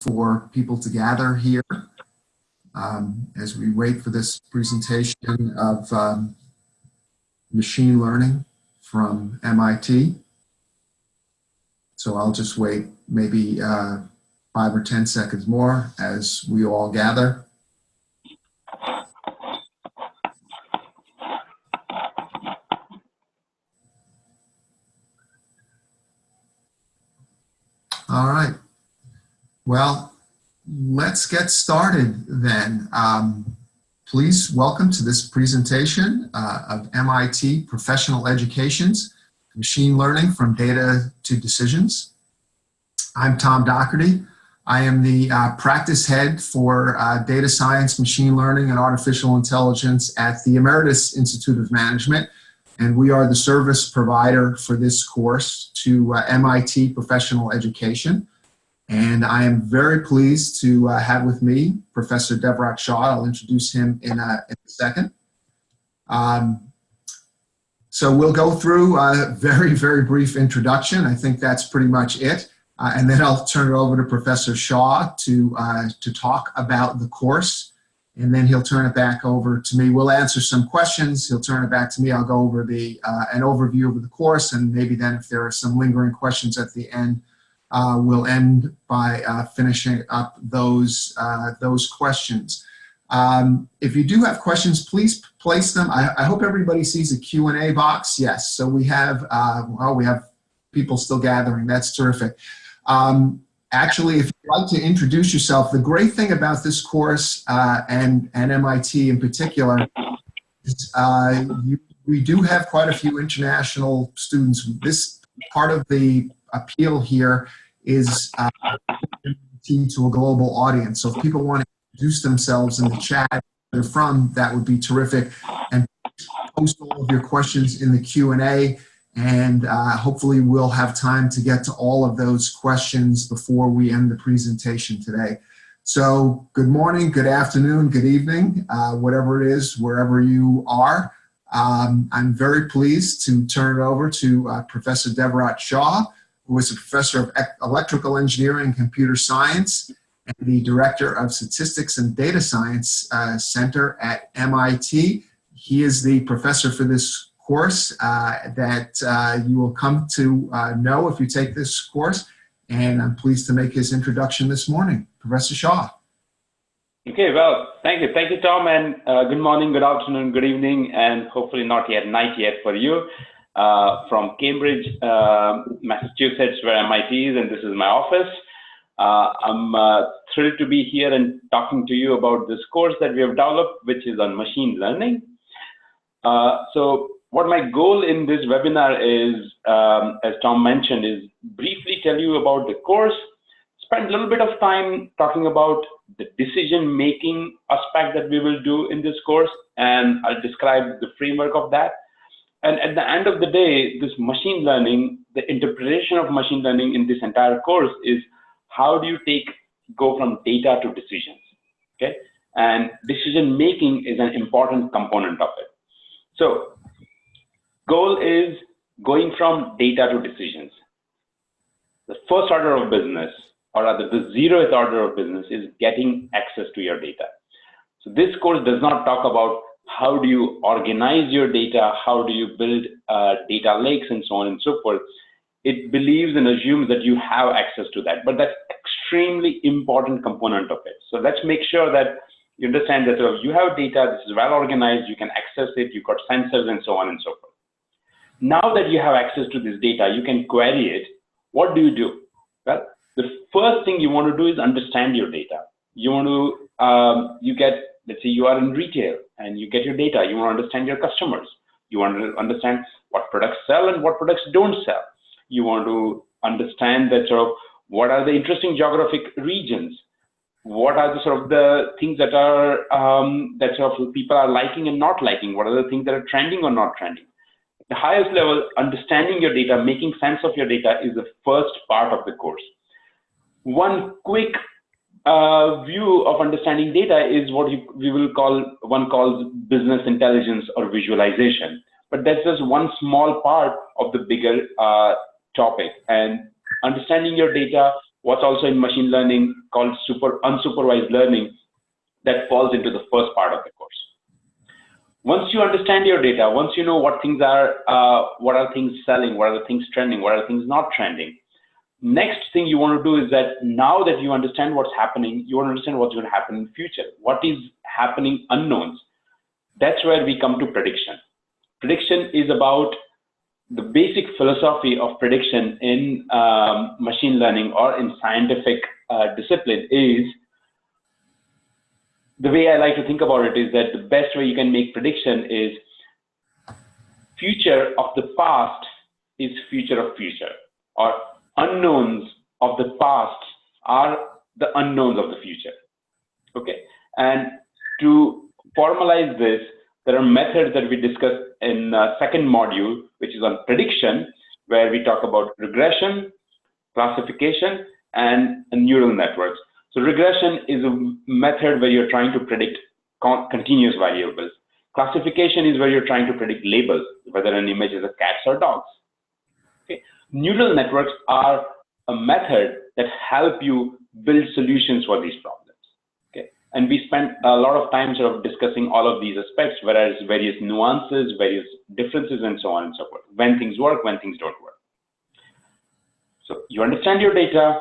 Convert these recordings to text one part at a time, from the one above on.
for people to gather here as we wait for this presentation of machine learning from MIT. So I'll just wait maybe 5 or 10 seconds more as we all gather. All right. Well, let's get started then. Please welcome to this presentation of MIT Professional Education's Machine Learning from Data to Decisions. I'm Tom Doherty. I am the practice head for data science, machine learning, and artificial intelligence at the Emeritus Institute of Management. And we are the service provider for this course to MIT Professional Education. And I am very pleased to have with me Professor Devrat Shah. I'll introduce him in a second. So we'll go through a very, very brief introduction. I think that's pretty much it. And then I'll turn it over to Professor Shah to talk about the course. And then he'll turn it back over to me. We'll answer some questions. He'll turn it back to me. I'll go over an overview of the course, and maybe then if there are some lingering questions at the end, we'll end by finishing up those questions. If you do have questions, please place them. I hope everybody sees a Q&A box. Yes, so we have people still gathering. That's terrific. Actually, if you'd like to introduce yourself, the great thing about this course and MIT in particular is we do have quite a few international students. This part of the appeal here is to a global audience. So if people want to introduce themselves in the chat where they're from, that would be terrific. And post all of your questions in the Q&A. And hopefully we'll have time to get to all of those questions before we end the presentation today. So good morning, good afternoon, good evening, whatever it is, wherever you are. I'm very pleased to turn it over to Professor Devrat Shah, who is a professor of electrical engineering and computer science and the director of statistics and data science center at MIT. He is the professor for this course that you will come to know if you take this course, and I'm pleased to make his introduction this morning. Professor Shah. Okay, well, thank you, Tom, and good morning, good afternoon, good evening, and hopefully not yet night yet for you. From Cambridge, Massachusetts, where MIT is, and this is my office. I'm thrilled to be here and talking to you about this course that we have developed, which is on machine learning. So what my goal in this webinar is, as Tom mentioned, is briefly tell you about the course, spend a little bit of time talking about the decision-making aspect that we will do in this course, and I'll describe the framework of that. And at the end of the day, this machine learning, the interpretation of machine learning in this entire course is how do you go from data to decisions, okay? And decision-making is an important component of it. So goal is going from data to decisions. The first order of business, or rather the 0th order of business, is getting access to your data. So this course does not talk about how do you organize your data, how do you build data lakes, and so on and so forth. It believes and assumes that you have access to that, but that's extremely important component of it. So let's make sure that you understand that you have data, this is well organized, you can access it, you've got sensors, and so on and so forth. Now that you have access to this data, you can query it. What do you do? Well, the first thing you want to do is understand your data. You want to, let's say you are in retail and you get your data. You want to understand your customers. You want to understand what products sell and what products don't sell. You want to understand that what are the interesting geographic regions. What are the things that are people are liking and not liking? What are the things that are trending or not trending? At the highest level, understanding your data, making sense of your data is the first part of the course. One quick view of understanding data is what one calls business intelligence or visualization. But that's just one small part of the bigger topic. And understanding your data, what's also in machine learning called unsupervised learning that falls into the first part of the course. Once you understand your data, once you know what things are, what are things selling, what are the things trending, what are things not trending, next thing you want to do is that now that you understand what's happening, you want to understand what's going to happen in the future. What is happening unknowns? That's where we come to prediction. Prediction is about the basic philosophy of prediction in machine learning or in scientific discipline is, the way I like to think about it is that the best way you can make prediction is future of the past is future of future, or unknowns of the past are the unknowns of the future. Okay, and to formalize this, there are methods that we discussed in second module, which is on prediction, where we talk about regression, classification, and neural networks. So regression is a method where you're trying to predict continuous variables. Classification is where you're trying to predict labels, whether an image is a cats or dogs. Okay. Neural networks are a method that help you build solutions for these problems. And we spent a lot of time sort of discussing all of these aspects, whereas various nuances, various differences, and so on and so forth. When things work, when things don't work. So you understand your data.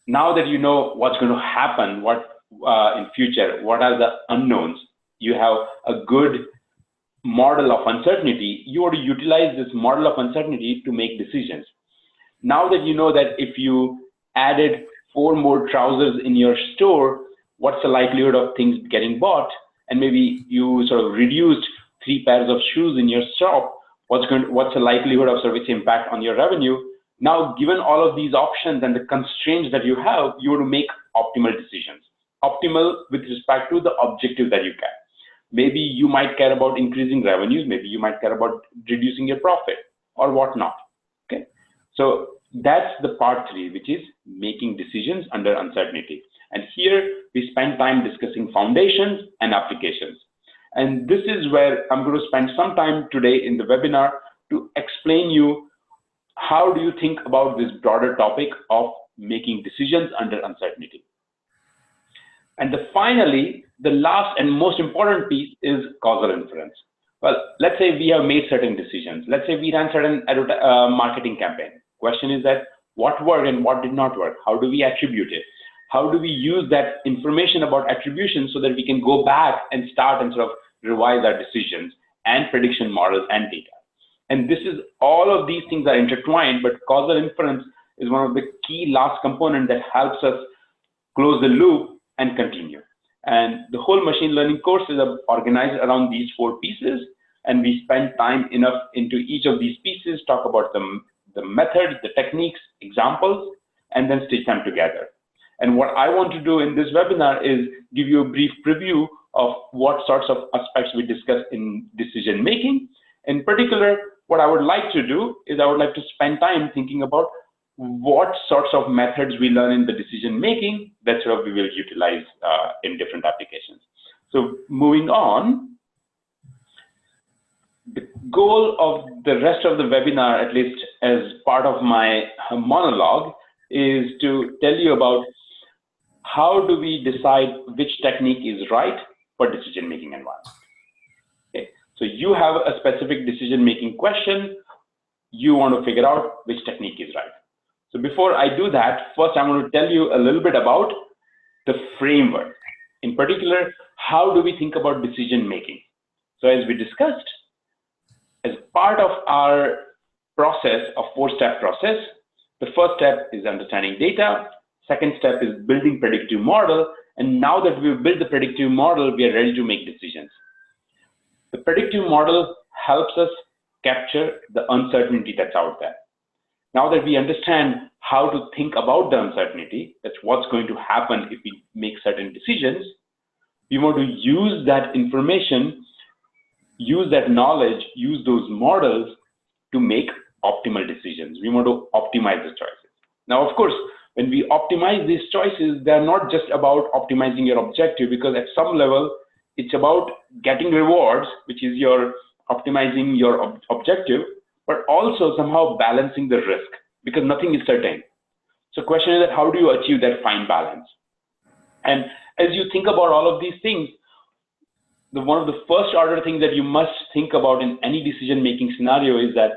Now that you know what's going to happen, what in future, what are the unknowns, you have a good model of uncertainty. You want to utilize this model of uncertainty to make decisions. Now that you know that if you added 4 more trousers in your store, what's the likelihood of things getting bought, and maybe you sort of reduced 3 pairs of shoes in your shop, what's the likelihood of sort of its impact on your revenue? Now, given all of these options and the constraints that you have, you want to make optimal decisions. Optimal with respect to the objective that you care. Maybe you might care about increasing revenues, maybe you might care about reducing your profit or whatnot. Okay, so that's the part 3, which is making decisions under uncertainty. And here we spend time discussing foundations and applications. And this is where I'm going to spend some time today in the webinar to explain you how do you think about this broader topic of making decisions under uncertainty. And finally, the last and most important piece is causal inference. Well, let's say we have made certain decisions. Let's say we ran certain marketing campaign. Question is that what worked and what did not work? How do we attribute it? How do we use that information about attribution so that we can go back and start and sort of revise our decisions and prediction models and data? And this is, all of these things are intertwined, but causal inference is one of the key last component that helps us close the loop and continue. And the whole machine learning course is organized around these 4 pieces, and we spend time enough into each of these pieces, talk about the methods, the techniques, examples, and then stitch them together. And what I want to do in this webinar is give you a brief preview of what sorts of aspects we discuss in decision making. In particular, what I would like to do is I would like to spend time thinking about what sorts of methods we learn in the decision making that sort of we will utilize in different applications. So moving on, the goal of the rest of the webinar, at least as part of my monologue, is to tell you about how do we decide which technique is right for decision-making environment. Okay. So you have a specific decision-making question, you want to figure out which technique is right. So before I do that, first I'm going to tell you a little bit about the framework. In particular, how do we think about decision-making? So as we discussed, as part of our process, a 4-step process, the first step is understanding data. Second step is building predictive model. And now that we've built the predictive model, we are ready to make decisions. The predictive model helps us capture the uncertainty that's out there. Now that we understand how to think about the uncertainty, that's what's going to happen if we make certain decisions, we want to use that information, use that knowledge, use those models to make optimal decisions. We want to optimize the choices. Now, of course, when we optimize these choices, they're not just about optimizing your objective, because at some level, it's about getting rewards, which is your optimizing your objective, but also somehow balancing the risk, because nothing is certain. So question is that how do you achieve that fine balance? And as you think about all of these things, one of the first order things that you must think about in any decision making scenario is that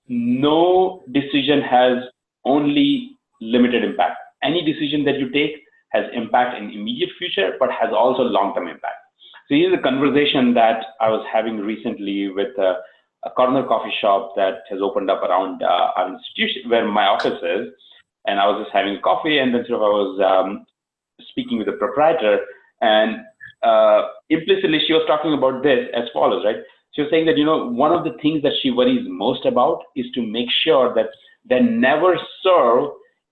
no decision has only limited impact. Any decision that you take has impact in immediate future, but has also long-term impact. So here's a conversation that I was having recently with a corner coffee shop that has opened up around our institution where my office is. And I was just having coffee, and then sort of I was speaking with the proprietor, and implicitly she was talking about this as follows, right? She was saying that, one of the things that she worries most about is to make sure that they never serve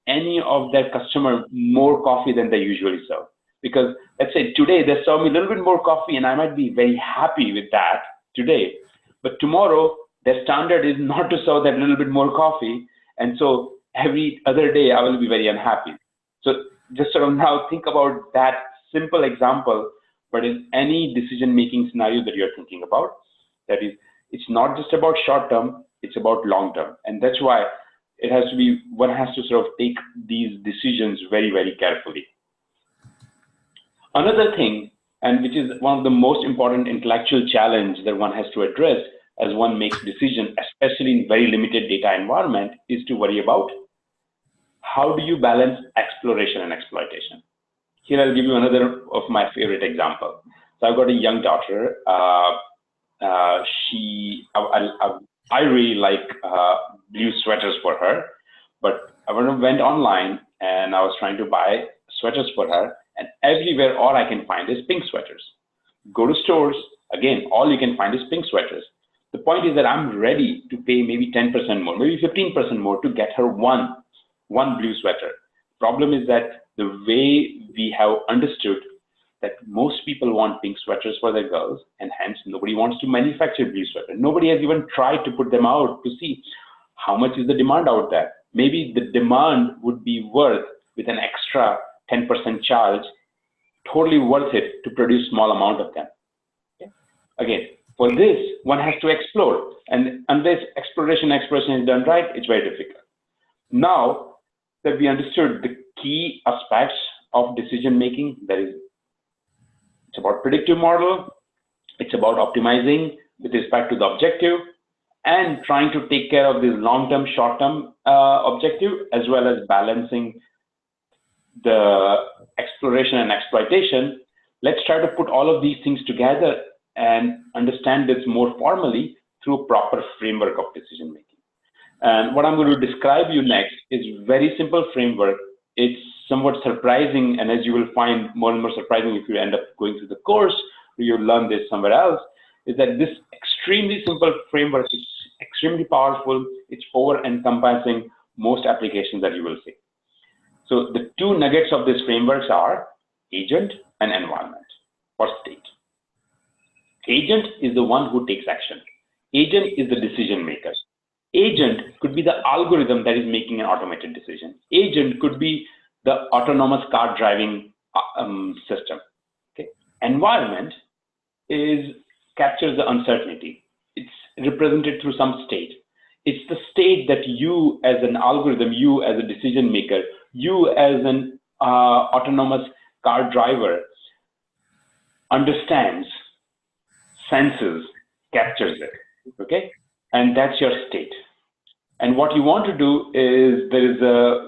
any of their customer more coffee than they usually serve. Because let's say today they serve me a little bit more coffee and I might be very happy with that today. But tomorrow their standard is not to serve that little bit more coffee. And so every other day I will be very unhappy. So just sort of now think about that simple example, but in any decision-making scenario that you're thinking about, that is, it's not just about short-term, it's about long-term. And that's why it has to be, one has to sort of take these decisions very, very carefully. Another thing, and which is one of the most important intellectual challenge that one has to address as one makes decisions, especially in very limited data environment, is to worry about how do you balance exploration and exploitation. Here I'll give you another of my favorite example. So I've got a young daughter. I really like blue sweaters for her, but I went online and I was trying to buy sweaters for her, and everywhere all I can find is pink sweaters. Go to stores, again, all you can find is pink sweaters. The point is that I'm ready to pay maybe 10% more, maybe 15% more to get her one blue sweater. Problem is that the way we have understood that most people want pink sweaters for their girls, and hence nobody wants to manufacture blue sweaters. Nobody has even tried to put them out to see how much is the demand out there. Maybe the demand would be worth, with an extra 10% charge, totally worth it to produce small amount of them. Okay? Again, for this, one has to explore. And unless exploration is done right, it's very difficult. Now that we understood the key aspects of decision making, that is, it's about predictive model, it's about optimizing with respect to the objective, and trying to take care of this long-term, short-term objective, as well as balancing the exploration and exploitation. Let's try to put all of these things together and understand this more formally through a proper framework of decision making. And what I'm going to describe you next is very simple framework. It's somewhat surprising, and as you will find more and more surprising if you end up going through the course or you learn this somewhere else, is that this extremely simple framework is extremely powerful. It's over-encompassing most applications that you will see. So the two nuggets of this frameworks are agent and environment or state. Agent is the one who takes action. Agent is the decision maker. Agent could be the algorithm that is making an automated decision. Agent could be the autonomous car driving system. Okay. Environment captures the uncertainty. It's represented through some state. It's the state that you as an algorithm, you as a decision maker, you as an autonomous car driver understands, senses, captures it, okay? And that's your state. And what you want to do is,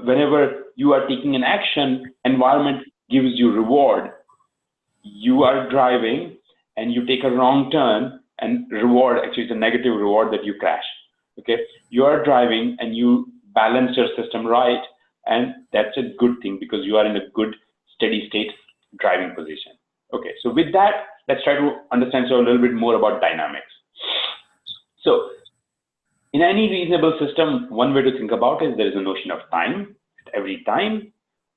whenever you are taking an action, environment gives you reward. You are driving and you take a wrong turn, and reward, actually it's a negative reward that you crash, okay? You are driving and you balance your system right, and that's a good thing because you are in a good steady state driving position. Okay, so with that, let's try to understand a little bit more about dynamics. So in any reasonable system, one way to think about it is there is a notion of time. Every time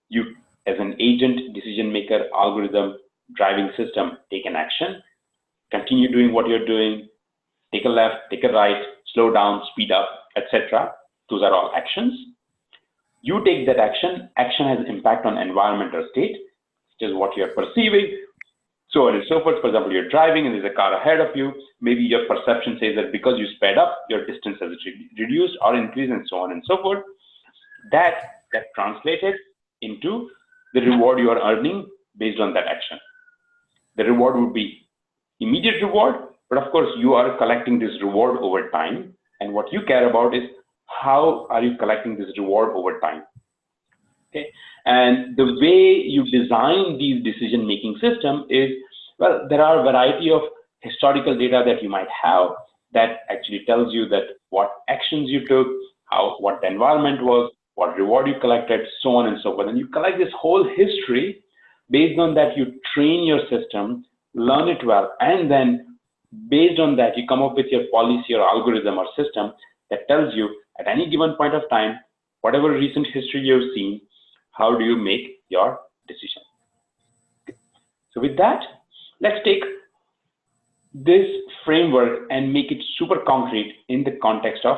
you, as an agent, decision maker, algorithm, driving system, take an action, continue doing what you're doing, take a left, take a right, slow down, speed up, etc. Those are all actions. You take that action. Action has impact on environment or state, which is what you're perceiving, so on and so forth. For example, you're driving and there's a car ahead of you. Maybe your perception says that because you sped up, your distance has reduced or increased, and so on and so forth. That that translated into the reward you are earning based on that action. The reward would be immediate reward, but of course you are collecting this reward over time, and what you care about is how are you collecting this reward over time. Okay, and the way you design these decision-making system is, well, there are a variety of historical data that you might have that actually tells you that what actions you took, what the environment was, what reward you collected, so on and so forth. And you collect this whole history. Based on that, you train your system, learn it well, and then based on that, you come up with your policy or algorithm or system that tells you at any given point of time, whatever recent history you've seen, how do you make your decision. So with that, let's take this framework and make it super concrete in the context of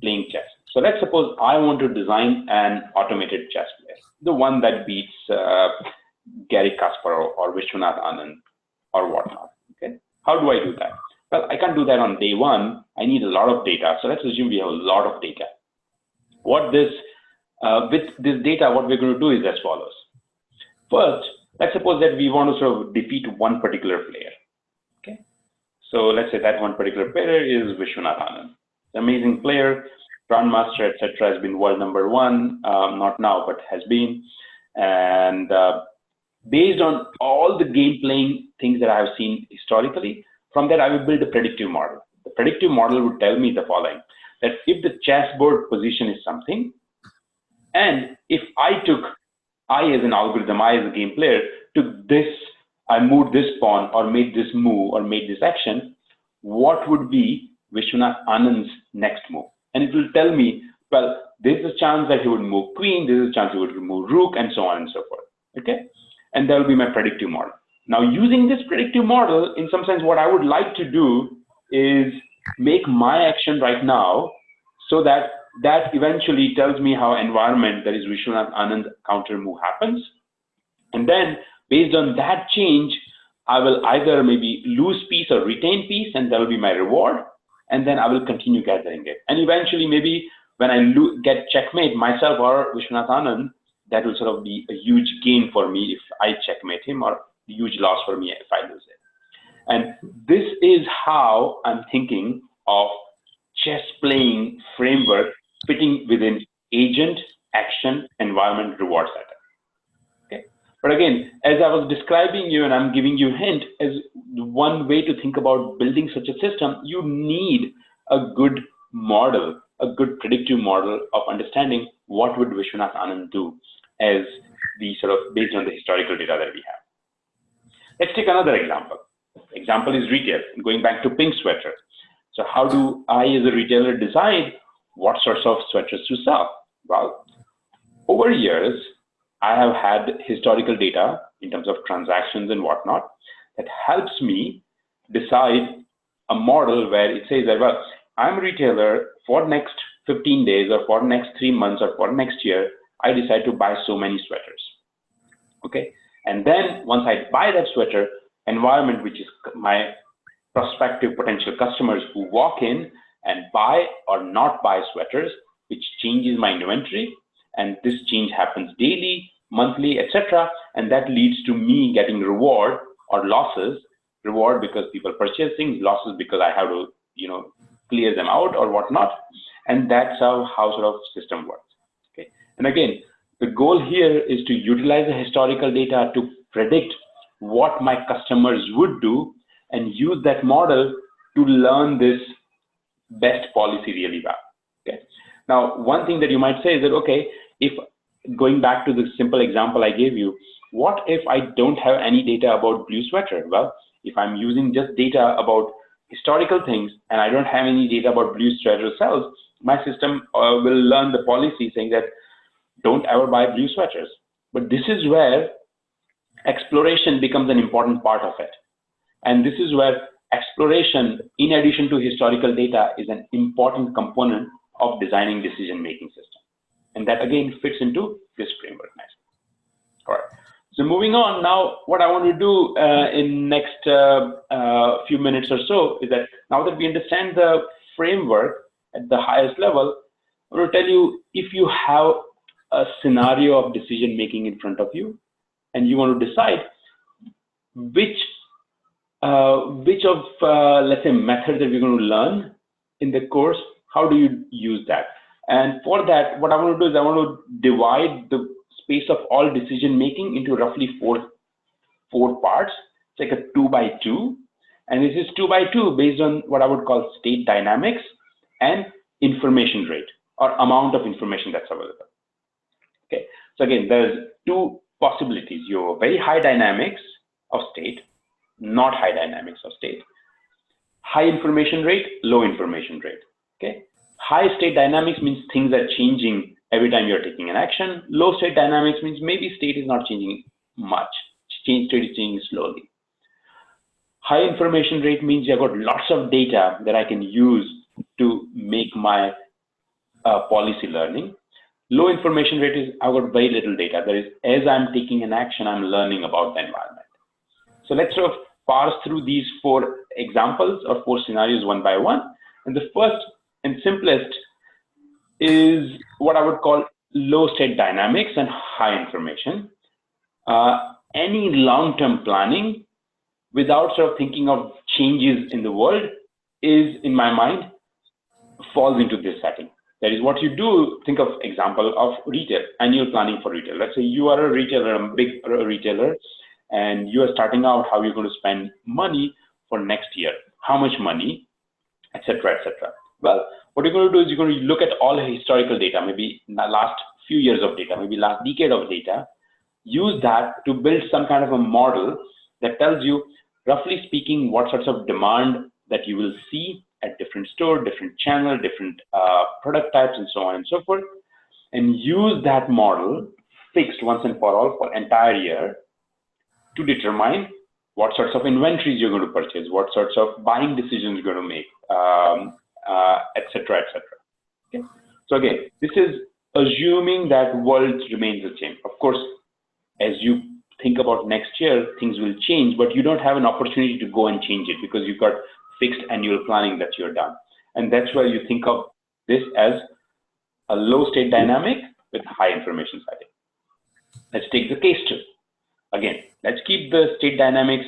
playing chess. So let's suppose I want to design an automated chess player, the one that beats Garry Kasparov or Vishwanath Anand or whatnot. Okay, how do I do that? Well, I can't do that on day one. I need a lot of data. So let's assume we have a lot of data. With this data, what we're going to do is as follows. First, let's suppose that we want to sort of defeat one particular player. Okay, so let's say that one particular player is Vishwanath Anand, amazing player, grandmaster, etc. Has been world number one, not now, but has been. And based on all the game playing things that I have seen historically, from that I will build a predictive model. The predictive model would tell me the following, that if the chessboard position is something, and if I as an algorithm, I as a game player, took this, I moved this pawn or made this move or made this action, what would be Vishwanath Anand's next move? And it will tell me, well, there's a chance that he would move queen, there's a chance he would move rook, and so on and so forth. Okay, and that will be my predictive model. Now, using this predictive model, in some sense, what I would like to do is make my action right now so that eventually tells me how environment, that is Vishwanath Anand counter move happens. And then based on that change, I will either maybe lose piece or retain piece, and that will be my reward. And then I will continue gathering it. And eventually, maybe when I get checkmate myself or Vishwanath Anand, that will sort of be a huge gain for me if I checkmate him, or a huge loss for me if I lose it. And this is how I'm thinking of chess playing framework fitting within agent, action, environment, reward setup. Okay. But again, as I was describing you, and I'm giving you a hint, as one way to think about building such a system, you need a good model, a good predictive model of understanding what would Vishwanath Anand do as the sort of based on the historical data that we have. Let's take another example. Example is retail, going back to pink sweater. So how do I as a retailer decide what sorts of sweaters to sell? Well, over years, I have had historical data in terms of transactions and whatnot that helps me decide a model where it says that, well, I'm a retailer for next 15 days or for next 3 months or for next year, I decide to buy so many sweaters. Okay. And then once I buy that sweater, environment, which is my prospective potential customers who walk in and buy or not buy sweaters, which changes my inventory. And this change happens daily, monthly, etc. And that leads to me getting reward or losses. Reward because people purchase things, losses because I have to, clear them out or whatnot. And that's how sort of system works. Okay. And again, the goal here is to utilize the historical data to predict what my customers would do and use that model to learn this best policy really well. Okay. Now, one thing that you might say is that, okay, if going back to the simple example I gave you, what if I don't have any data about blue sweater? Well, if I'm using just data about historical things and I don't have any data about blue sweater cells, my system will learn the policy saying that don't ever buy blue sweaters. But this is where exploration becomes an important part of it. And this is where exploration, in addition to historical data, is an important component of designing decision-making system. And that again fits into this framework nicely. All right. So moving on now, what I want to do in next few minutes or so is that now that we understand the framework at the highest level, I want to tell you if you have a scenario of decision making in front of you, and you want to decide which of let's say methods that we're going to learn in the course. How do you use that? And for that, what I want to do is I want to divide the space of all decision making into roughly four parts. It's like a 2 by 2, and this is 2 by 2 based on what I would call state dynamics and information rate, or amount of information that's available. Okay, so again, there's two possibilities. Your very high dynamics of state, not high dynamics of state. High information rate, low information rate. Okay, high state dynamics means things are changing every time you're taking an action. Low state dynamics means maybe state is not changing much. State is changing slowly. High information rate means I've got lots of data that I can use to make my policy learning. Low information rate is I've got very little data. That is, as I'm taking an action, I'm learning about the environment. So let's sort of parse through these 4 examples or 4 scenarios one by one. And the first and simplest is what I would call low state dynamics and high information. Any long-term planning without sort of thinking of changes in the world is, in my mind, falls into this setting. That is what you do. Think of example of retail, annual planning for retail. Let's say you are a retailer, a big retailer, and you are starting out how you're going to spend money for next year, how much money, etc., etc. Well, what you're going to do is you're going to look at all historical data, maybe the last few years of data, maybe last decade of data, use that to build some kind of a model that tells you, roughly speaking, what sorts of demand that you will see at different store, different channel, different product types, and so on and so forth, and use that model fixed once and for all for entire year to determine what sorts of inventories you're going to purchase, what sorts of buying decisions you're going to make, etc., etc. Okay? So again, this is assuming that world remains the same. Of course, as you think about next year, things will change, but you don't have an opportunity to go and change it because you've got fixed annual planning that you're done. And that's where you think of this as a low state dynamic with high information setting. Let's take the case 2. Again, let's keep the state dynamics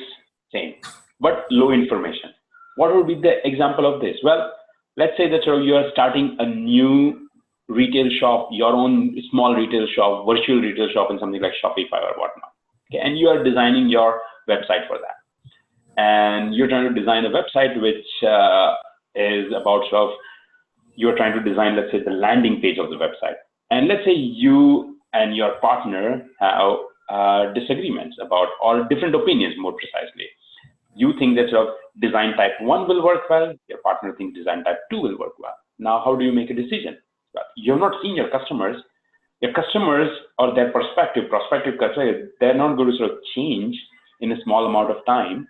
same, but low information. What would be the example of this? Well, let's say that you are starting a new retail shop, your own small retail shop, virtual retail shop in something like Shopify or whatnot. Okay, and you are designing your website for that. And you're trying to design a website which is about sort of, you're trying to design, let's say, the landing page of the website. And let's say you and your partner have disagreements about, or different opinions more precisely. You think that sort of design type 1 will work well, your partner thinks design type 2 will work well. Now, how do you make a decision? Well, you've not seen your customers. Your customers or their prospective customers, they're not going to sort of change in a small amount of time.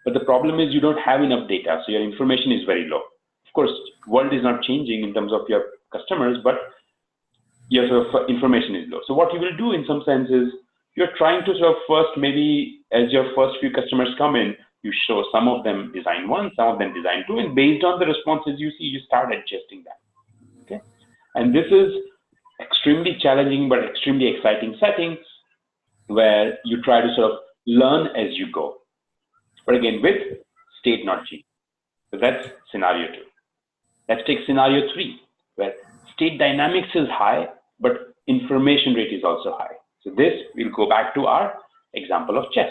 But the problem is you don't have enough data, so your information is very low. Of course, world is not changing in terms of your customers, but your sort of information is low. So what you will do in some sense is you're trying to sort of first, maybe as your first few customers come in, you show some of them design 1, some of them design 2, and based on the responses you see, you start adjusting that. Okay, and this is extremely challenging but extremely exciting setting where you try to sort of learn as you go. But again, with state not change. So that's scenario 2. Let's take scenario 3, where state dynamics is high, but information rate is also high. So this, we'll go back to our example of chess.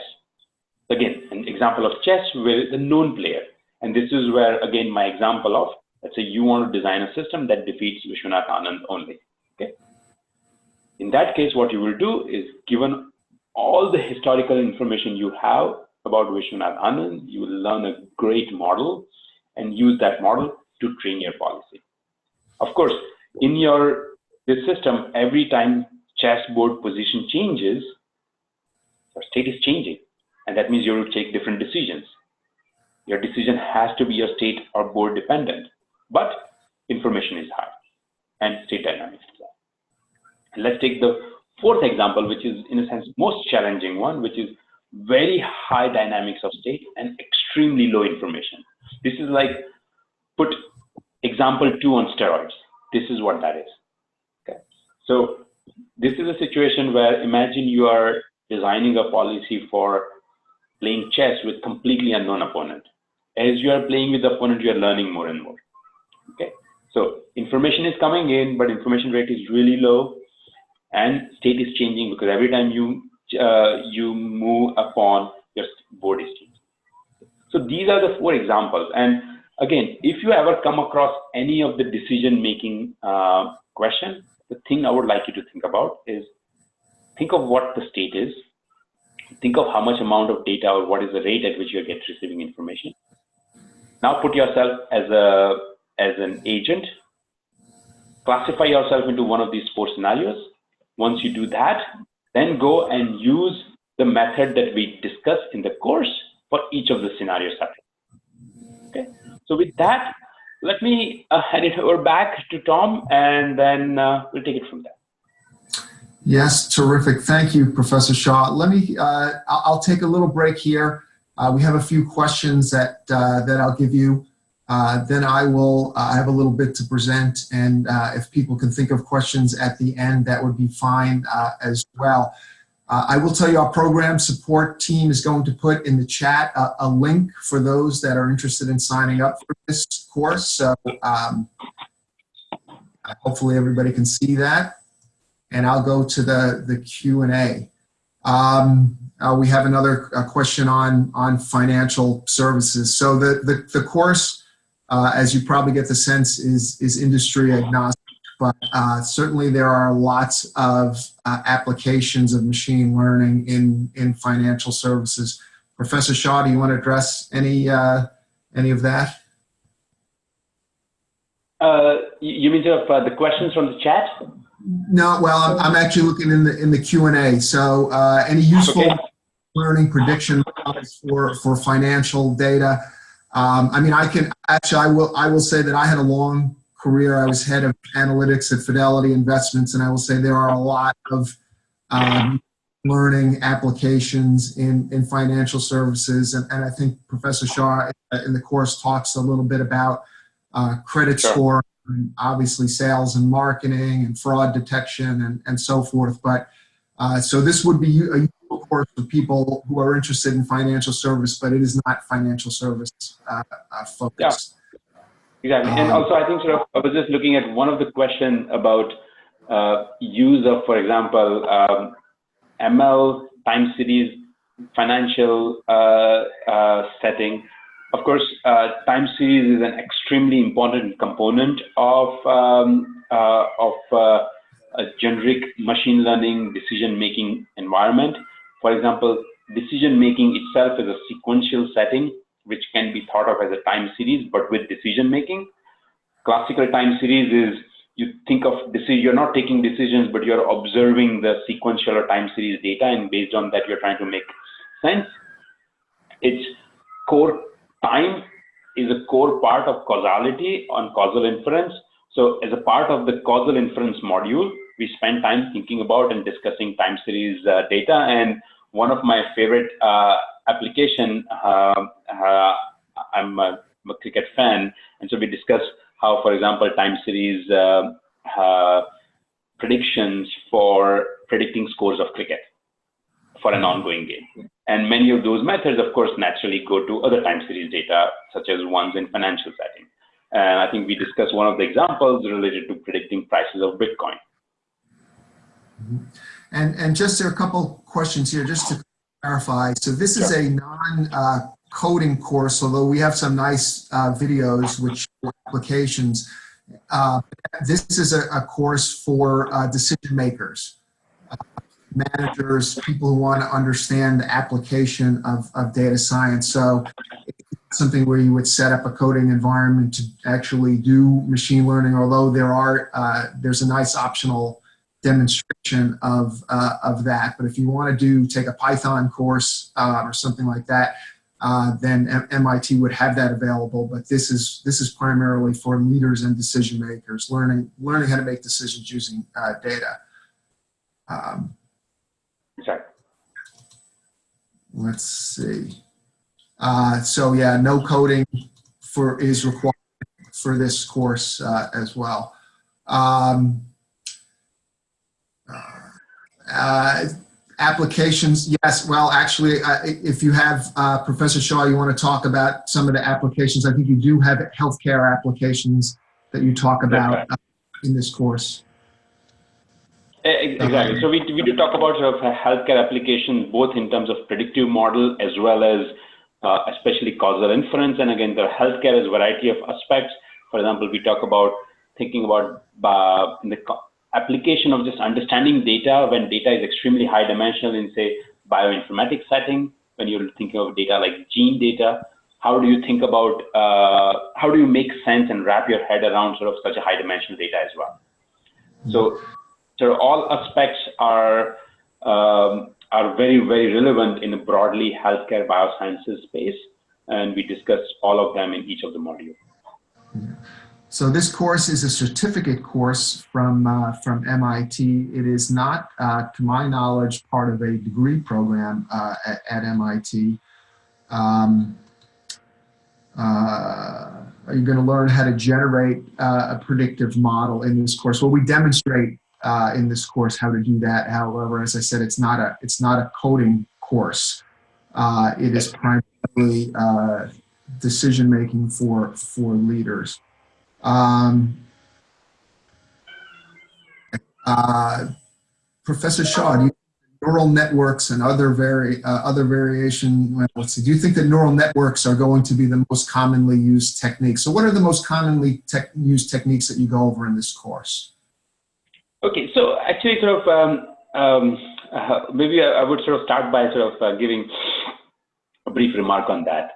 Again, an example of chess with a known player. And this is where, again, my example of, let's say you want to design a system that defeats Vishwanath Anand only. Okay. In that case, what you will do is, given all the historical information you have about Vishwanath Anand, you will learn a great model and use that model to train your policy. Of course, in this system, every time chessboard position changes, your state is changing. And that means you will take different decisions. Your decision has to be your state or board dependent, but information is high and state dynamics is high. And let's take the 4th example, which is in a sense most challenging one, which is very high dynamics of state and extremely low information. This is like put example 2 on steroids. This is what that is. Okay. So this is a situation where imagine you are designing a policy for playing chess with completely unknown opponent. As you are playing with the opponent, you are learning more and more. Okay, so information is coming in, but information rate is really low, and state is changing because every time you move upon, your board is changing. So these are the 4 examples. And again, if you ever come across any of the decision-making question, the thing I would like you to think about is think of what the state is. Think of how much amount of data or what is the rate at which you're receiving information. Now put yourself as an agent. Classify yourself into one of these 4 scenarios. Once you do that, then go and use the method that we discussed in the course for each of the scenario settings. Okay. So with that, let me hand it over back to Tom, and then we'll take it from there. Yes, terrific. Thank you, Professor Shah. Let me, I'll take a little break here. We have a few questions that I'll give you. Then I have a little bit to present, and if people can think of questions at the end, that would be fine as well. I will tell you our program support team is going to put in the chat a link for those that are interested in signing up for this course. So hopefully everybody can see that. And I'll go to the Q&A. We have another question on financial services. So the course, as you probably get the sense, is industry agnostic, but certainly there are lots of applications of machine learning in financial services. Professor Shah, do you want to address any of that? You mean the questions from the chat? No, well, I'm actually looking in the Q&A. So any useful learning prediction for financial data? I mean, I will say that I had a long career. I was head of analytics at Fidelity Investments, and I will say there are a lot of learning applications in financial services. And I think Professor Shah in the course talks a little bit about credit score, and obviously sales and marketing and fraud detection and so forth. But so this would be a useful course for people who are interested in financial service, but it is not financial service focused. Yeah, exactly. And also I think I was just looking at one of the questions about use of, for example, ML, time series, financial setting. Of course, time series is an extremely important component of a generic machine learning decision-making environment. For example, decision-making itself is a sequential setting, which can be thought of as a time series, but with decision-making. Classical time series is you think of you're not taking decisions, but you're observing the sequential or time series data, and based on that, you're trying to make sense. Its core time is a core part of causality on causal inference. So as a part of the causal inference module, we spend time thinking about and discussing time series data. And one of my favorite application, I'm a cricket fan, and so we discuss how, for example, time series predictions for predicting scores of cricket for an ongoing game. And many of those methods, of course, naturally go to other time series data, such as ones in financial setting. And I think we discussed one of the examples related to predicting prices of Bitcoin. And just there are a couple questions here, just to clarify. So this is a non-coding course, although we have some nice videos which show applications. This is a course for decision makers, managers, people who want to understand the application of data science. So it's something where you would set up a coding environment to actually do machine learning, although there's a nice optional demonstration of that. But if you want to take a Python course or something like that, then MIT would have that available. But this is primarily for leaders and decision makers, learning how to make decisions using data. Let's see. So yeah, no coding is required for this course as well. applications, yes. Well, actually, if you have Professor Shaw, you want to talk about some of the applications. I think you do have healthcare applications that you talk about in this course. Exactly. So we do talk about sort of healthcare applications, both in terms of predictive model as well as especially causal inference. And again, the healthcare has a variety of aspects. For example, we talk about thinking about in the application of just understanding data when data is extremely high dimensional in, say, bioinformatics setting. When you're thinking of data like gene data, how do you think about, how do you make sense and wrap your head around sort of such a high dimensional data as well? So all aspects are very, very relevant in a broadly healthcare biosciences space, and we discussed all of them in each of the modules. So this course is a certificate course from MIT. It is not, to my knowledge, part of a degree program at MIT. Are you going to learn how to generate a predictive model in this course? Well, we demonstrate in this course how to do that. However, as I said, it's not a coding course. It is primarily decision making for leaders. Professor Shaw, do you think neural networks and other variation? Well, let's see. Do you think that neural networks are going to be the most commonly used techniques? So, what are the most commonly used techniques that you go over in this course? Okay, so actually, sort of maybe I would sort of start by sort of giving a brief remark on that.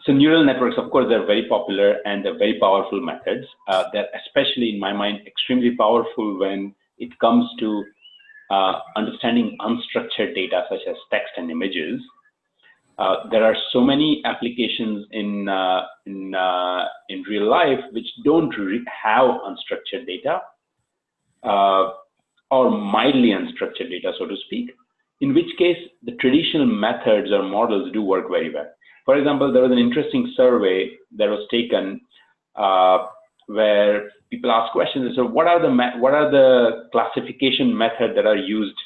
So neural networks, of course, they're very popular and they're very powerful methods. They're especially, in my mind, extremely powerful when it comes to understanding unstructured data such as text and images. There are so many applications in real life which don't have unstructured data or mildly unstructured data, so to speak, in which case the traditional methods or models do work very well. For example, there was an interesting survey that was taken where people ask questions. So, what are the classification methods that are used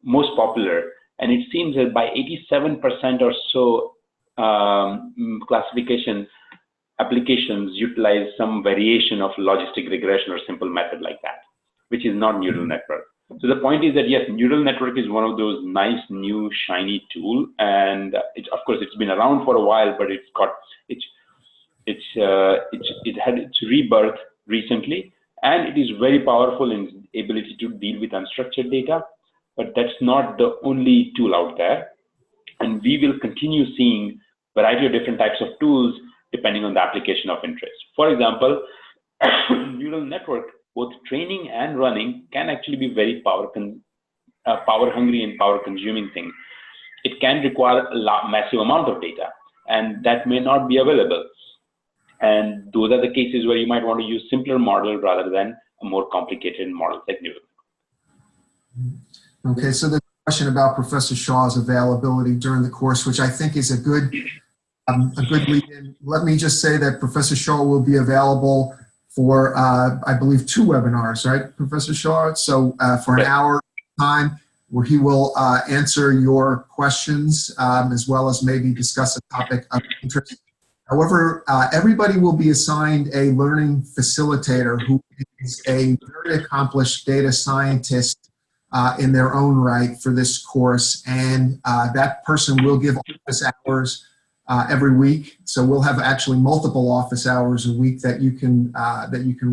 most popular? And it seems that by 87% or so, classification applications utilize some variation of logistic regression or simple method like that, which is not neural network. So the point is that yes, neural network is one of those nice new shiny tool, and of course it's been around for a while, but it had its rebirth recently, and it is very powerful in its ability to deal with unstructured data. But that's not the only tool out there, and we will continue seeing a variety of different types of tools depending on the application of interest. For example, neural network, both training and running, can actually be very power hungry and power consuming thing. It can require a massive amount of data, and that may not be available. And those are the cases where you might want to use simpler model rather than a more complicated model like neural. Okay, so the question about Professor Shaw's availability during the course, which I think is a good lead-in. Let me just say that Professor Shaw will be available for, I believe, 2 webinars, right, Professor Shaw? So for an hour time, where he will answer your questions as well as maybe discuss a topic of interest. However, everybody will be assigned a learning facilitator who is a very accomplished data scientist in their own right for this course, and that person will give office hours every week. So we'll have actually multiple office hours a week that you can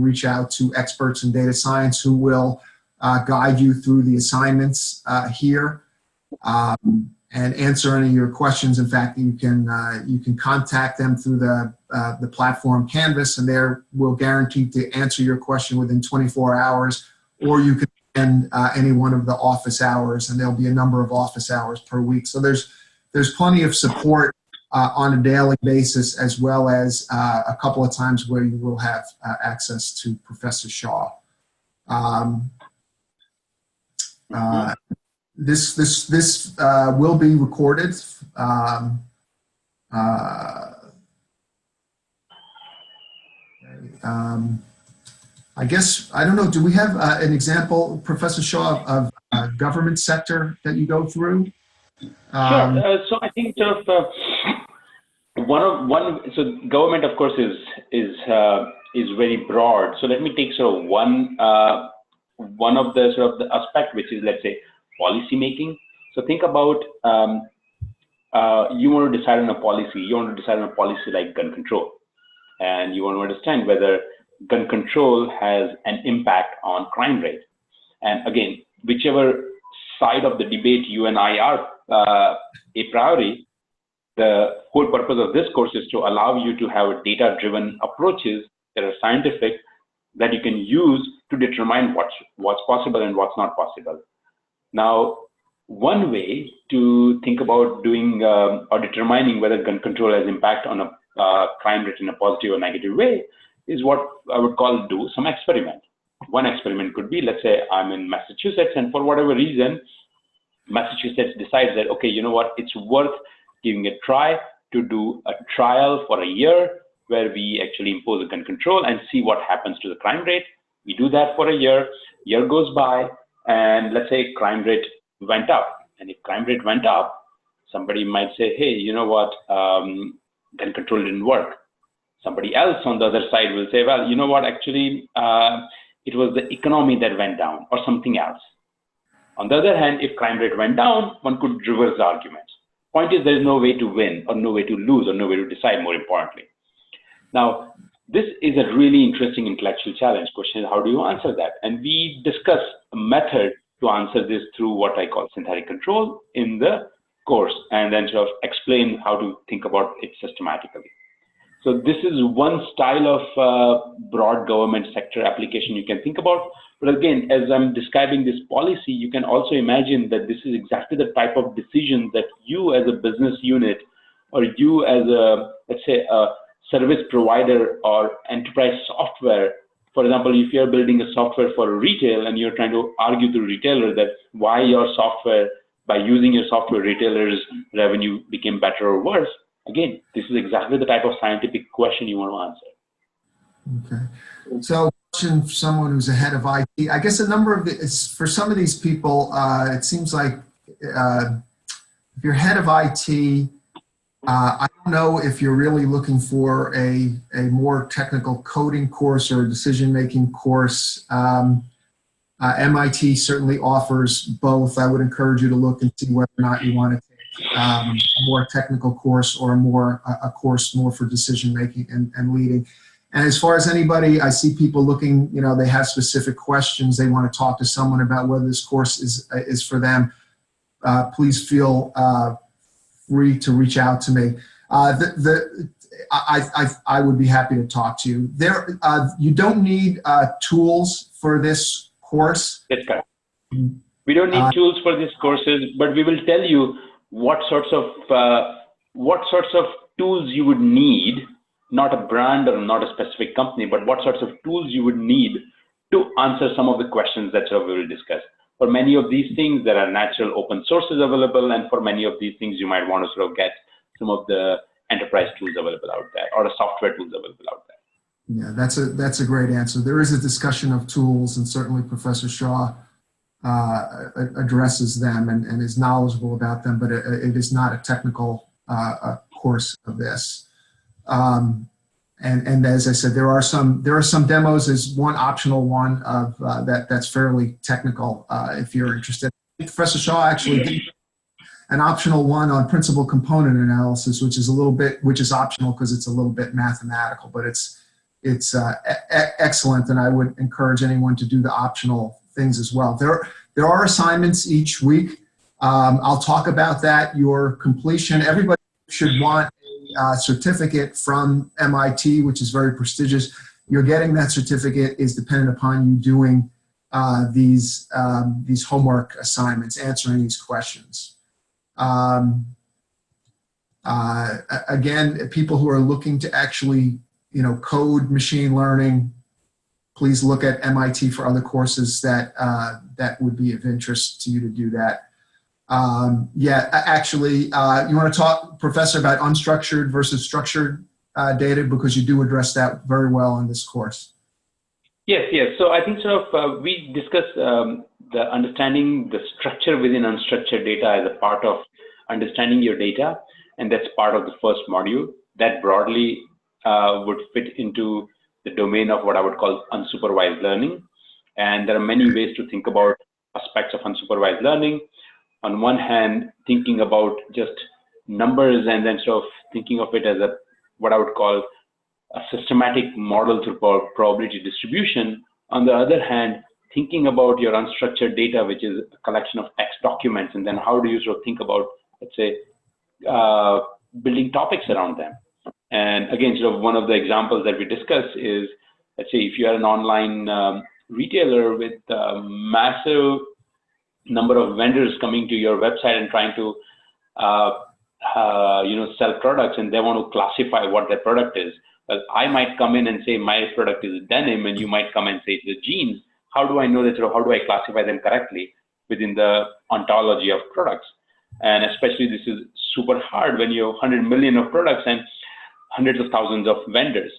reach out to experts in data science who will guide you through the assignments here and answer any of your questions. In fact, you can contact them through the platform Canvas, and we'll guarantee to answer your question within 24 hours, or you can attend any one of the office hours, and there'll be a number of office hours per week. So there's plenty of support on a daily basis, as well as a couple of times where you will have access to Professor Shaw. This will be recorded. I guess, I don't know, do we have an example, Professor Shaw, of government sector that you go through? Sure. So I think sort of so government, of course, is very broad. So let me take sort of one of the sort of the aspect, which is, let's say, policy making. So think about you want to decide on a policy. You want to decide on a policy like gun control, and you want to understand whether gun control has an impact on crime rate. And again, whichever side of the debate you and I are a priori, the whole purpose of this course is to allow you to have data-driven approaches that are scientific, that you can use to determine what's possible and what's not possible. Now, one way to think about doing or determining whether gun control has impact on a crime rate in a positive or negative way is what I would call do some experiment. One experiment could be, let's say I'm in Massachusetts, and for whatever reason, Massachusetts decides that, okay, you know what, it's worth giving a try to do a trial for a year where we actually impose a gun control and see what happens to the crime rate. We do that for a year goes by, and let's say crime rate went up. And if crime rate went up, somebody might say, hey, you know what, gun control didn't work. Somebody else on the other side will say, well, you know what, actually, it was the economy that went down or something else. On the other hand, if crime rate went down, one could reverse the argument. Point is, there is no way to win or no way to lose or no way to decide, more importantly. Now, this is a really interesting intellectual challenge. Question is, how do you answer that? And we discuss a method to answer this through what I call synthetic control in the course, and then sort of explain how to think about it systematically. So this is one style of broad government sector application you can think about. But again, as I'm describing this policy, you can also imagine that this is exactly the type of decision that you as a business unit, or you as a, let's say, a service provider or enterprise software. For example, if you're building a software for retail and you're trying to argue to the retailer that why your software, by using your software, retailers' revenue became better or worse. Again, this is exactly the type of scientific question you want to answer. Okay. So, question for someone who's a head of IT, I guess a number of for some of these people, it seems like if you're head of IT, I don't know if you're really looking for a more technical coding course or a decision-making course. MIT certainly offers both. I would encourage you to look and see whether or not you want to take a more technical course or a course more for decision-making and leading. And as far as anybody, I see people looking, you know, they have specific questions. They want to talk to someone about whether this course is for them. Please feel free to reach out to me. I would be happy to talk to you. You don't need tools for this course. That's correct. We don't need tools for these courses, but we will tell you what sorts of tools you would need, not a brand or not a specific company, but what sorts of tools you would need to answer some of the questions that we will discuss. For many of these things, there are natural open sources available, and for many of these things, you might want to sort of get some of the enterprise tools available out there or the software tools available out there. Yeah, that's a great answer. There is a discussion of tools, and certainly Professor Shaw addresses them and is knowledgeable about them, but it is not a technical course of this. And as I said, there are some demos as one optional one of that's fairly technical if you're interested. Professor Shaw actually gave an optional one on principal component analysis, which is optional because it's a little bit mathematical, but it's excellent, and I would encourage anyone to do the optional things as well. There are assignments each week. I'll talk about that. Your completion, everybody should want a certificate from MIT, which is very prestigious. You're getting that certificate is dependent upon you doing these homework assignments, answering these questions. Again, people who are looking to actually, code machine learning, please look at MIT for other courses that would be of interest to you to do that. You want to talk, Professor, about unstructured versus structured data, because you do address that very well in this course. Yes, yes. So I think sort of we discuss the understanding the structure within unstructured data as a part of understanding your data, and that's part of the first module. That broadly would fit into the domain of what I would call unsupervised learning. And there are many ways to think about aspects of unsupervised learning. On one hand, thinking about just numbers and then sort of thinking of it as a what I would call a systematic model through probability distribution. On the other hand, thinking about your unstructured data, which is a collection of text documents, and then how do you sort of think about, let's say, uh, building topics around them. And again, sort of one of the examples that we discuss is, let's say, if you are an online retailer with a massive number of vendors coming to your website and trying to uh, sell products, and they want to classify what their product is. Well, I might come in and say my product is denim, and you might come and say it's jeans. How do I know that? How do I classify them correctly within the ontology of products? And especially this is super hard when you have 100 million of products and hundreds of thousands of vendors.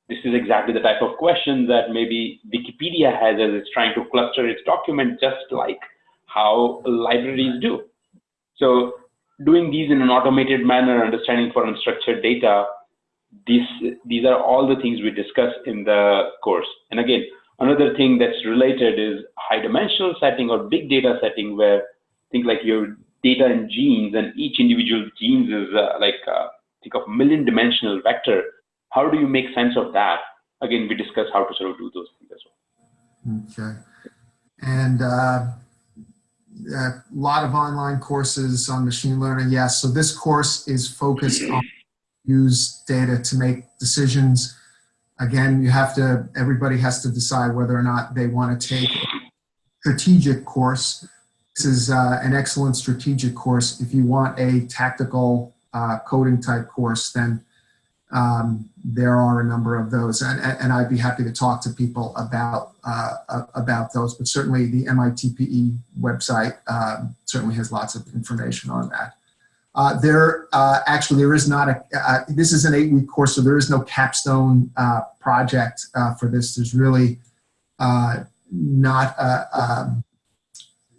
This is exactly the type of question that maybe Wikipedia has as it's trying to cluster its document, just like how libraries do. So doing these in an automated manner, understanding for unstructured data, these are all the things we discuss in the course. And again, another thing that's related is high dimensional setting or big data setting, where think like your data in genes, and each individual genes is think of million dimensional vector. How do you make sense of that? Again, we discuss how to sort of do those things as well. Okay. And a lot of online courses on machine learning. Yes. So this course is focused on use data to make decisions. Again, everybody has to decide whether or not they want to take a strategic course. This is an excellent strategic course. If you want a tactical coding type course, then there are a number of those, and I'd be happy to talk to people about those. But certainly, the MITPE website certainly has lots of information on that. There is not this is an 8-week course, so there is no capstone project for this. There's really not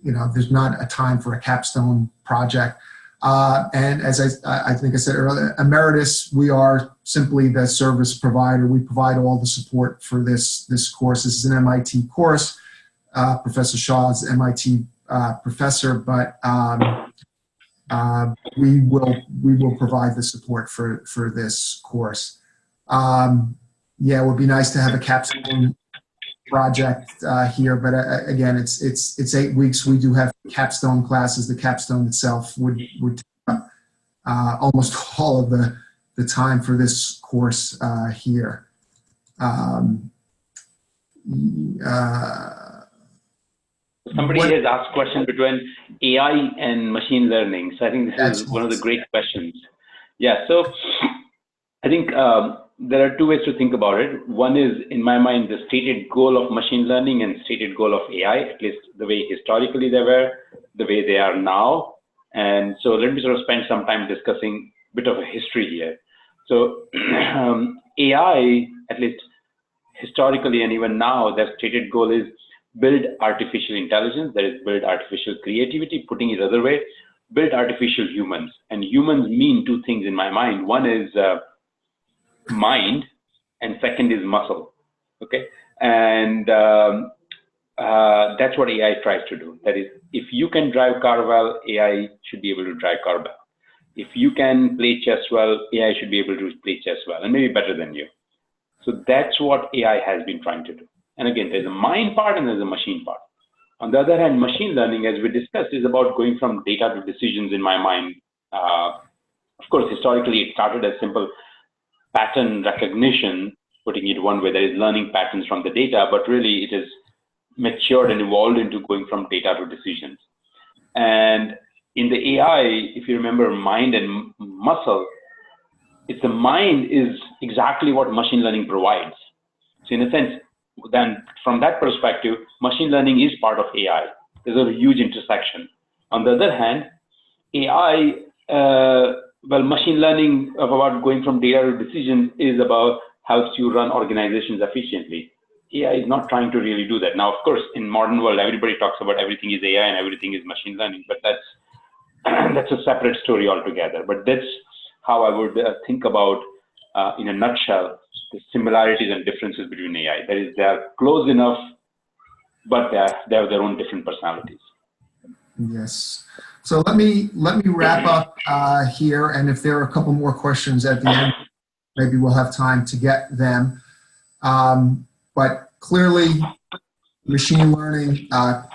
there's not a time for a capstone project. And as I think I said earlier, Emeritus, we are simply the service provider. We provide all the support for this course. This is an MIT course. Professor Shaw is MIT professor, but we will provide the support for this course. Yeah, it would be nice to have a capstone project here, but again, it's 8 weeks. We do have capstone classes. The capstone itself would take up almost all of the time for this course here. Somebody has asked a question between AI and machine learning. So I think this is one of the great questions. Yeah, so I think there are two ways to think about it. One is, in my mind, the stated goal of machine learning and stated goal of AI, at least the way historically they were, the way they are now. And so let me sort of spend some time discussing a bit of a history here. So AI, at least historically and even now, their stated goal is build artificial intelligence, that is build artificial creativity, putting it other way, build artificial humans. And humans mean two things in my mind. One is mind, and second is muscle, okay? And that's what AI tries to do. That is, if you can drive car well, AI should be able to drive car well. If you can play chess well, AI should be able to play chess well, and maybe better than you. So that's what AI has been trying to do. And again, there's a mind part and there's a machine part. On the other hand, machine learning, as we discussed, is about going from data to decisions in my mind. Of course, historically, it started as simple pattern recognition, putting it one way, there is learning patterns from the data, but really it is matured and evolved into going from data to decisions. And in the AI, if you remember mind and muscle, it's the mind is exactly what machine learning provides. So in a sense, then from that perspective, machine learning is part of AI. There's a huge intersection. On the other hand, AI, machine learning about going from data to decisions is about helps you run organizations efficiently. AI is not trying to really do that. Now, of course, in modern world, everybody talks about everything is AI and everything is machine learning, but that's that's a separate story altogether. But that's how I would think about, in a nutshell, the similarities and differences between AI. That is, they are close enough, but they have their own different personalities. Yes. So let me wrap up here, and if there are a couple more questions at the end, maybe we'll have time to get them. But clearly, machine learning,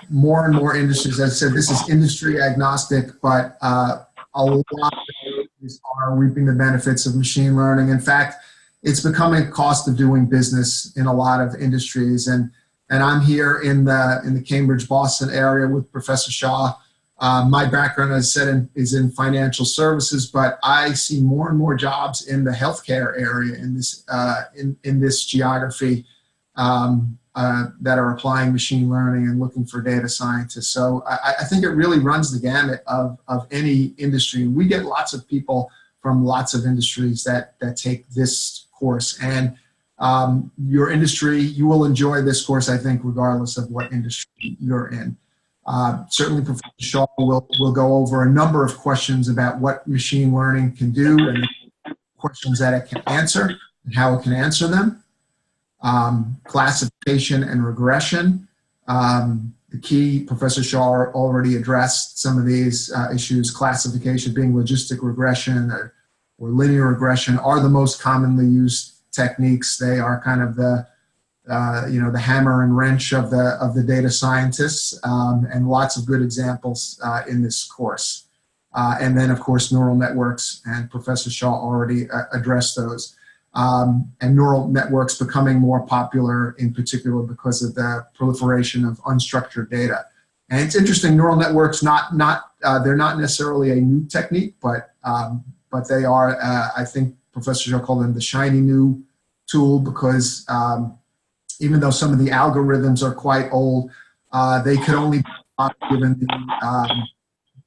more and more industries, as I said, this is industry agnostic, but a lot of industries are reaping the benefits of machine learning. In fact, it's becoming a cost of doing business in a lot of industries. And I'm here in the Cambridge, Boston area with Professor Shah. My background, as I said, is in financial services, but I see more and more jobs in the healthcare area in this geography that are applying machine learning and looking for data scientists. So I think it really runs the gamut of any industry. We get lots of people from lots of industries that take this course. And your industry, you will enjoy this course, I think, regardless of what industry you're in. Certainly, Professor Shah will go over a number of questions about what machine learning can do and questions that it can answer and how it can answer them. Classification and regression. The key, Professor Shah already addressed some of these issues. Classification being logistic regression or linear regression are the most commonly used techniques. They are kind of the the hammer and wrench of the data scientists, and lots of good examples in this course. And then, of course, neural networks, and Professor Shah already addressed those. And neural networks becoming more popular, in particular because of the proliferation of unstructured data. And it's interesting, neural networks they're not necessarily a new technique, but they are. I think Professor Shah called them the shiny new tool because even though some of the algorithms are quite old, they could only be given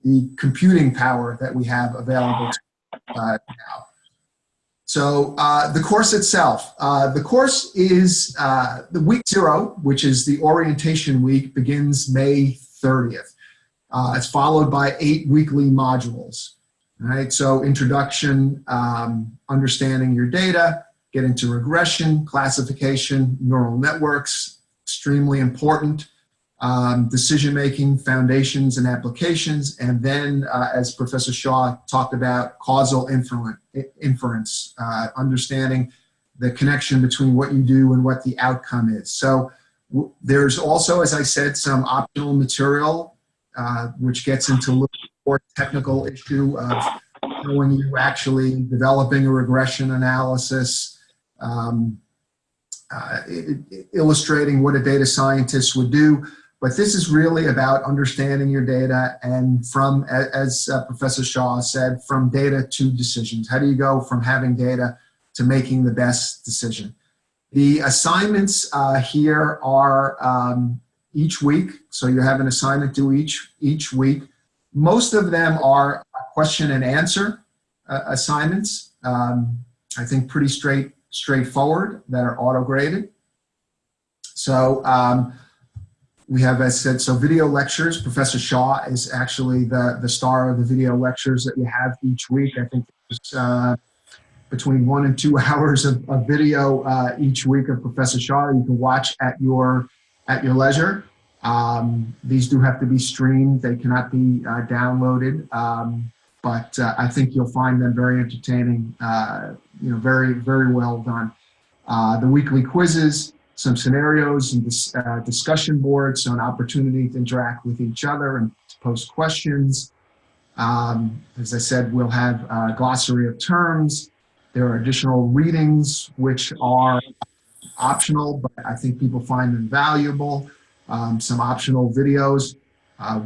the computing power that we have available now. So the course itself, the course is the week 0, which is the orientation week, begins May 30th. It's followed by 8 weekly modules. All right, so introduction, understanding your data, get into regression, classification, neural networks, extremely important, decision-making, foundations and applications, and then, as Professor Shah talked about, causal inference, understanding the connection between what you do and what the outcome is. So there's also, as I said, some optional material, which gets into a little more technical issue of showing you actually developing a regression analysis, illustrating what a data scientist would do. But this is really about understanding your data and from, as Professor Shah said, from data to decisions. How do you go from having data to making the best decision? The assignments here are each week, so you have an assignment due each week. Most of them are question and answer assignments. I think pretty straightforward, that are auto-graded. So we have, as I said, so video lectures. Professor Shah is actually the star of the video lectures that you have each week. I think it's between 1 and 2 hours of video each week of Professor Shah. You can watch at your leisure. These do have to be streamed. They cannot be downloaded. But I think you'll find them very entertaining, very, very well done. The weekly quizzes, some scenarios and discussion boards, so an opportunity to interact with each other and to post questions. As I said, we'll have a glossary of terms. There are additional readings, which are optional, but I think people find them valuable. Some optional videos,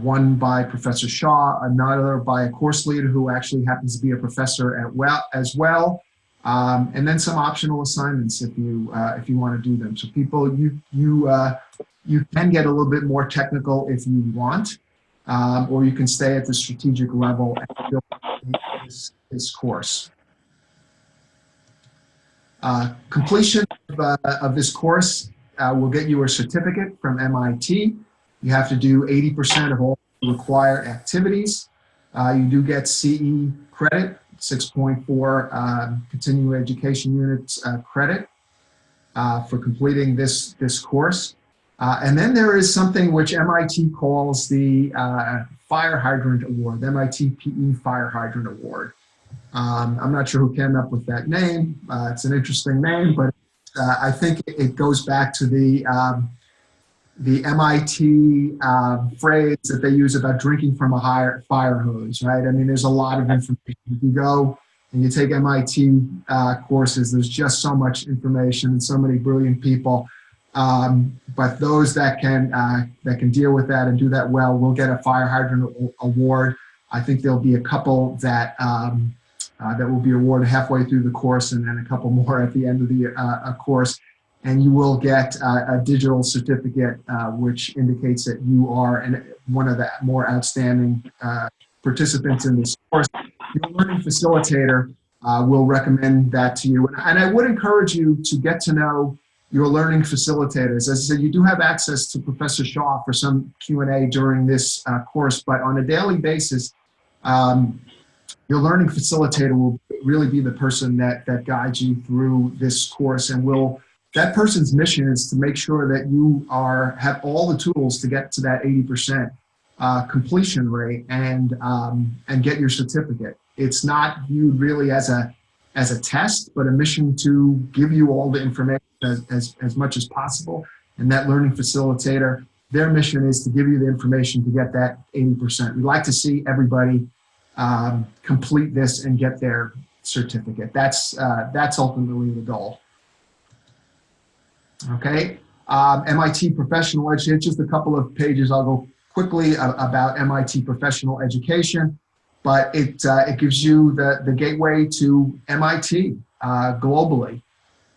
one by Professor Shah, another by a course leader who actually happens to be a professor as well. And then some optional assignments if you want to do them. So people, you can get a little bit more technical if you want, or you can stay at the strategic level and build this course. Completion of this course will get you a certificate from MIT. You have to do 80% of all required activities. You do get CE credit, 6.4 continuing education units credit for completing this course. And then there is something which MIT calls the Fire Hydrant Award, the MIT PE Fire Hydrant Award. I'm not sure who came up with that name. It's an interesting name, but I think it goes back to the MIT phrase that they use about drinking from a fire hose, right? I mean, there's a lot of information. If you go and you take MIT courses, there's just so much information and so many brilliant people. But those that can deal with that and do that well will get a Fire Hydrant Award. I think there'll be a couple that will be awarded halfway through the course, and then a couple more at the end of the course. And you will get a digital certificate, which indicates that you are one of the more outstanding participants in this course. Your learning facilitator will recommend that to you. And I would encourage you to get to know your learning facilitators. As I said, you do have access to Professor Shaw for some Q&A during this course, but on a daily basis, your learning facilitator will really be the person that guides you through this course, and that person's mission is to make sure that you have all the tools to get to that 80% completion rate and get your certificate. It's not viewed really as a test, but a mission to give you all the information as much as possible. And that learning facilitator, their mission is to give you the information to get that 80%. We like to see everybody complete this and get their certificate. That's ultimately the goal. Okay, MIT Professional Education, just a couple of pages. I'll go quickly about MIT Professional Education, but it gives you the gateway to MIT globally,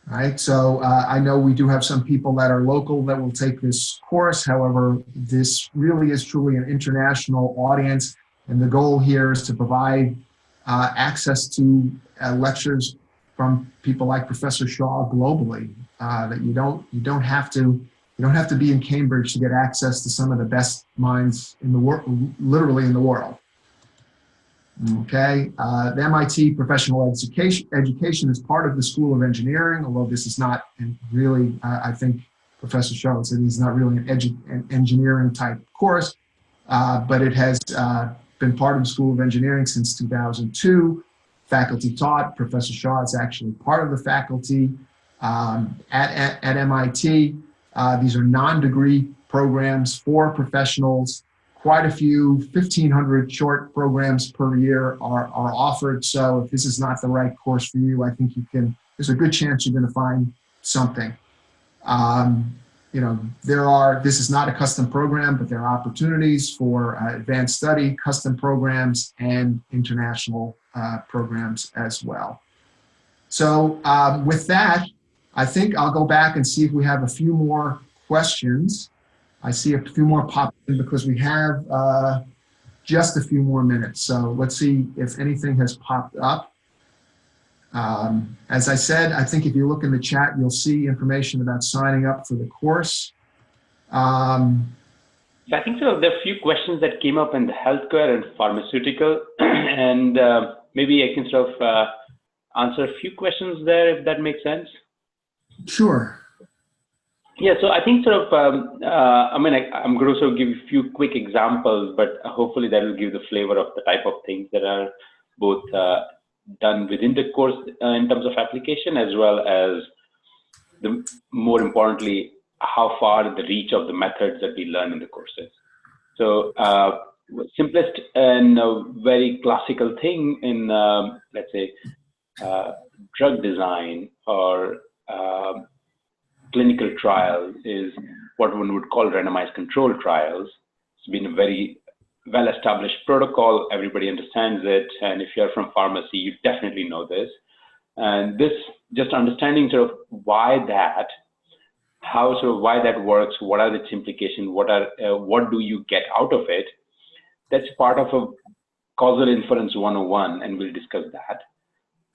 right? So I know we do have some people that are local that will take this course. However, this really is truly an international audience, and the goal here is to provide access to lectures from people like Professor Shaw globally. That you don't have to be in Cambridge to get access to some of the best minds in the world, literally in the world. Okay, the MIT Professional Education is part of the School of Engineering, although this is not really, I think Professor Shaw said it's not really an engineering type course, but it has been part of the School of Engineering since 2002. Faculty taught. Professor Shaw is actually part of the faculty at MIT. These are non-degree programs for professionals. Quite a few, 1,500 short programs per year are offered. So if this is not the right course for you, I think there's a good chance you're going to find something. This is not a custom program, but there are opportunities for advanced study, custom programs, and international programs as well. So with that, I think I'll go back and see if we have a few more questions. I see a few more pop in because we have just a few more minutes. So let's see if anything has popped up. As I said, I think if you look in the chat, you'll see information about signing up for the course. So I think so. There are a few questions that came up in the healthcare and pharmaceutical, and maybe I can sort of answer a few questions there, if that makes sense. Sure. Yeah, so I think sort of, I'm going to sort of give a few quick examples, but hopefully that will give the flavor of the type of things that are both done within the course in terms of application, as well as more importantly, how far the reach of the methods that we learn in the courses. So simplest and very classical thing in, let's say, drug design or clinical trials is what one would call randomized control trials. It's been a very well-established protocol. Everybody understands it. And if you're from pharmacy, you definitely know this. And this, just understanding sort of why that, why that works, what are its implications, what do you get out of it, that's part of a causal inference 101, and we'll discuss that.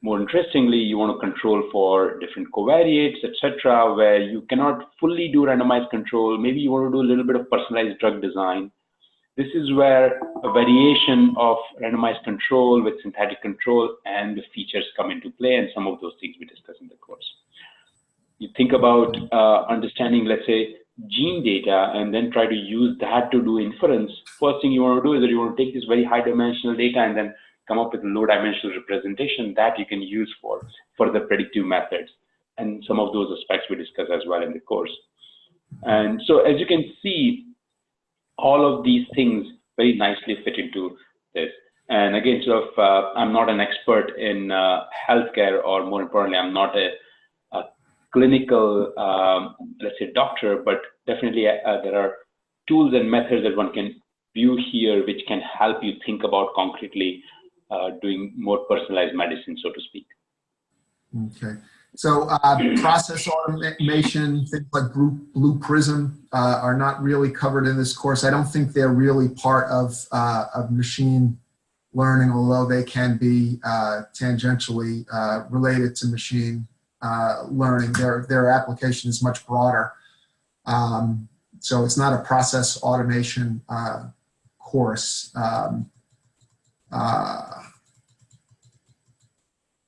More interestingly, you want to control for different covariates, etc., where you cannot fully do randomized control. Maybe you want to do a little bit of personalized drug design. This is where a variation of randomized control with synthetic control and the features come into play, and some of those things we discuss in the course. You think about understanding, let's say, gene data, and then try to use that to do inference. First thing you want to do is that you want to take this very high dimensional data and then come up with a low dimensional representation that you can use for the predictive methods. And some of those aspects we discuss as well in the course. And so as you can see, all of these things very nicely fit into this. And again, sort of, I'm not an expert in healthcare, or more importantly, I'm not a clinical, let's say, doctor, but definitely there are tools and methods that one can view here which can help you think about concretely doing more personalized medicine, so to speak. Okay. So process automation, things like Blue Prism are not really covered in this course. I don't think they're really part of machine learning, although they can be tangentially related to machine learning. Their application is much broader. So it's not a process automation course.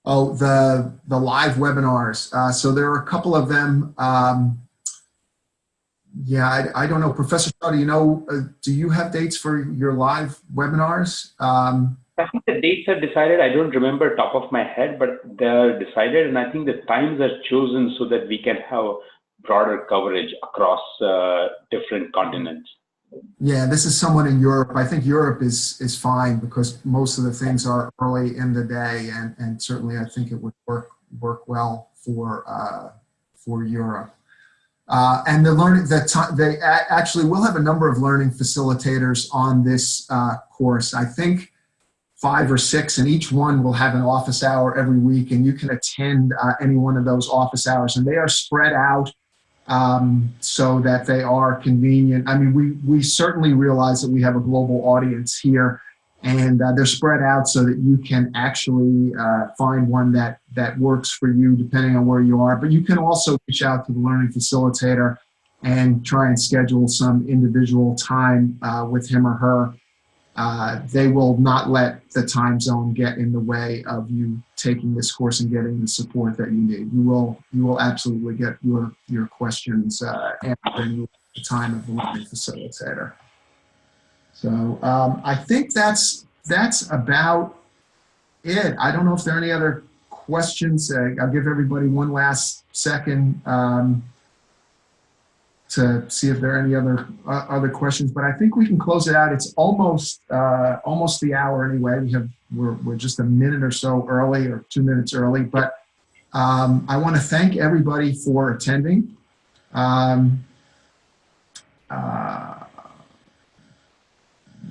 Oh, the live webinars. So there are a couple of them. Yeah, I don't know. Professor Shaw, do you know, do you have dates for your live webinars? I think the dates are decided. I don't remember top of my head, but they're decided. And I think the times are chosen so that we can have broader coverage across different continents. Yeah, this is someone in Europe. I think Europe is fine because most of the things are early in the day, and certainly I think it would work well for Europe. And the learning they actually will have a number of learning facilitators on this course. I think 5 or 6, and each one will have an office hour every week, and you can attend any one of those office hours, and they are spread out so that they are convenient. I mean, we certainly realize that we have a global audience here, and they're spread out so that you can actually find one that works for you depending on where you are. But you can also reach out to the learning facilitator and try and schedule some individual time with him or her. They will not let the time zone get in the way of you taking this course and getting the support that you need. You will absolutely get your questions answered in the time of the learning facilitator. So I think that's about it. I don't know if there are any other questions. I'll give everybody one last second to see if there are any other questions, but I think we can close it out. It's almost the hour anyway. We're just a minute or so early, or 2 minutes early, but I want to thank everybody for attending.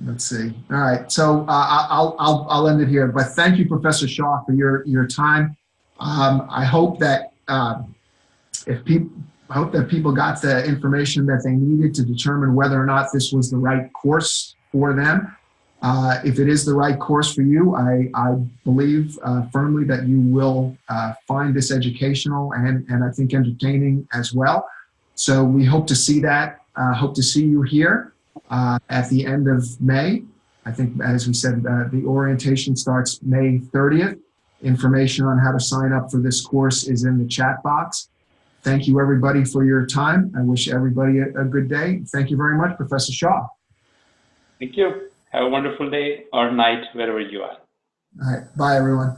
Let's see. All right, so I'll end it here. But thank you, Professor Shaw, for your time. I hope that people got the information that they needed to determine whether or not this was the right course for them. If it is the right course for you, I believe firmly that you will find this educational and I think entertaining as well. So we hope to see that. Hope to see you here at the end of May. I think, as we said, the orientation starts May 30th. Information on how to sign up for this course is in the chat box. Thank you, everybody, for your time. I wish everybody a good day. Thank you very much, Professor Shaw. Thank you. Have a wonderful day or night, wherever you are. All right. Bye, everyone.